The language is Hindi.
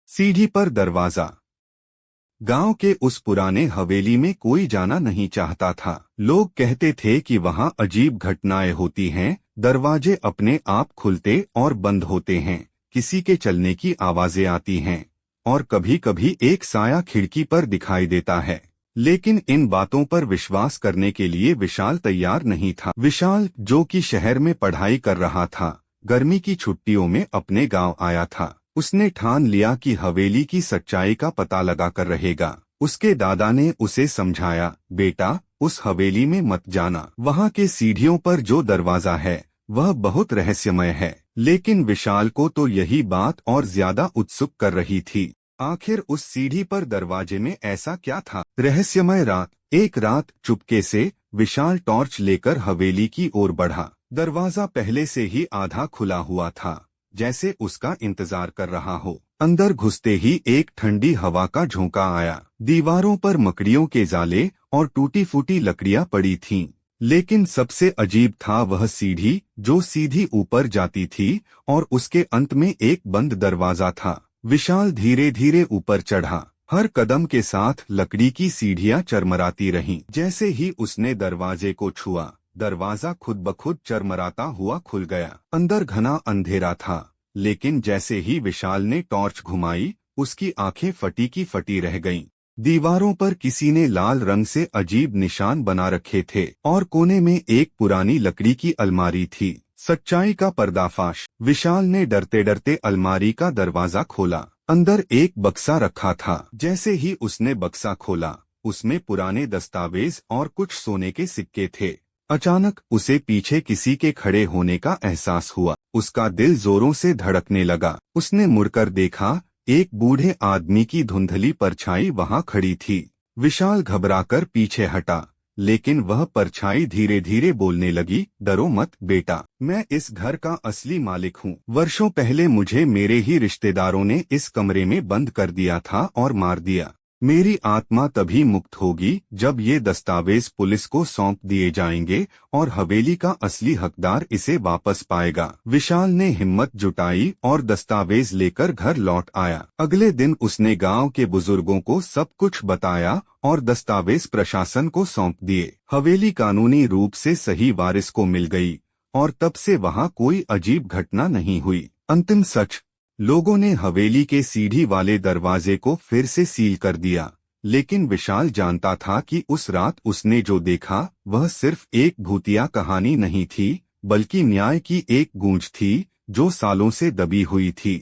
सीढ़ी पर दरवाजा। गांव के उस पुराने हवेली में कोई जाना नहीं चाहता था। लोग कहते थे कि वहां अजीब घटनाएं होती हैं, दरवाजे अपने आप खुलते और बंद होते हैं, किसी के चलने की आवाजें आती हैं, और कभी कभी एक साया खिड़की पर दिखाई देता है। लेकिन इन बातों पर विश्वास करने के लिए विशाल तैयार नहीं था। विशाल, जो कि शहर में पढ़ाई कर रहा था, गर्मी की छुट्टियों में अपने गांव आया था। उसने ठान लिया कि हवेली की सच्चाई का पता लगा कर रहेगा। उसके दादा ने उसे समझाया, बेटा, उस हवेली में मत जाना। वहाँ के सीढ़ियों पर जो दरवाजा है वह बहुत रहस्यमय है। लेकिन विशाल को तो यही बात और ज्यादा उत्सुक कर रही थी। आखिर उस सीढ़ी पर दरवाजे में ऐसा क्या था? रहस्यमय रात। एक रात चुपके से विशाल टॉर्च लेकर हवेली की ओर बढ़ा। दरवाजा पहले से ही आधा खुला हुआ था, जैसे उसका इंतजार कर रहा हो। अंदर घुसते ही एक ठंडी हवा का झोंका आया। दीवारों पर मकड़ियों के जाले और टूटी फूटी लकड़ियां पड़ी थीं। लेकिन सबसे अजीब था वह सीढ़ी जो सीधी ऊपर जाती थी, और उसके अंत में एक बंद दरवाजा था। विशाल धीरे धीरे ऊपर चढ़ा। हर कदम के साथ लकड़ी की सीढ़ियां चरमराती रहीं। जैसे ही उसने दरवाजे को छुआ, दरवाजा खुद ब खुद चरमराता हुआ खुल गया। अंदर घना अंधेरा था, लेकिन जैसे ही विशाल ने टॉर्च घुमाई, उसकी आंखें फटी की फटी रह गईं। दीवारों पर किसी ने लाल रंग से अजीब निशान बना रखे थे, और कोने में एक पुरानी लकड़ी की अलमारी थी। सच्चाई का पर्दाफाश। विशाल ने डरते डरते अलमारी का दरवाजा खोला। अंदर एक बक्सा रखा था। जैसे ही उसने बक्सा खोला, उसमें पुराने दस्तावेज और कुछ सोने के सिक्के थे। अचानक उसे पीछे किसी के खड़े होने का एहसास हुआ। उसका दिल जोरों से धड़कने लगा। उसने मुड़कर देखा, एक बूढ़े आदमी की धुंधली परछाई वहां खड़ी थी। विशाल घबराकर पीछे हटा, लेकिन वह परछाई धीरे धीरे बोलने लगी, डरो मत बेटा, मैं इस घर का असली मालिक हूँ। वर्षों पहले मुझे मेरे ही रिश्तेदारों ने इस कमरे में बंद कर दिया था और मार दिया। मेरी आत्मा तभी मुक्त होगी जब ये दस्तावेज पुलिस को सौंप दिए जाएंगे, और हवेली का असली हकदार इसे वापस पाएगा। विशाल ने हिम्मत जुटाई और दस्तावेज लेकर घर लौट आया। अगले दिन उसने गांव के बुजुर्गों को सब कुछ बताया और दस्तावेज प्रशासन को सौंप दिए। हवेली कानूनी रूप से सही वारिस को मिल गई, और तब से वहां कोई अजीब घटना नहीं हुई। अंतिम सच। लोगों ने हवेली के सीढ़ी वाले दरवाजे को फिर से सील कर दिया, लेकिन विशाल जानता था कि उस रात उसने जो देखा वह सिर्फ एक भूतिया कहानी नहीं थी, बल्कि न्याय की एक गूंज थी जो सालों से दबी हुई थी।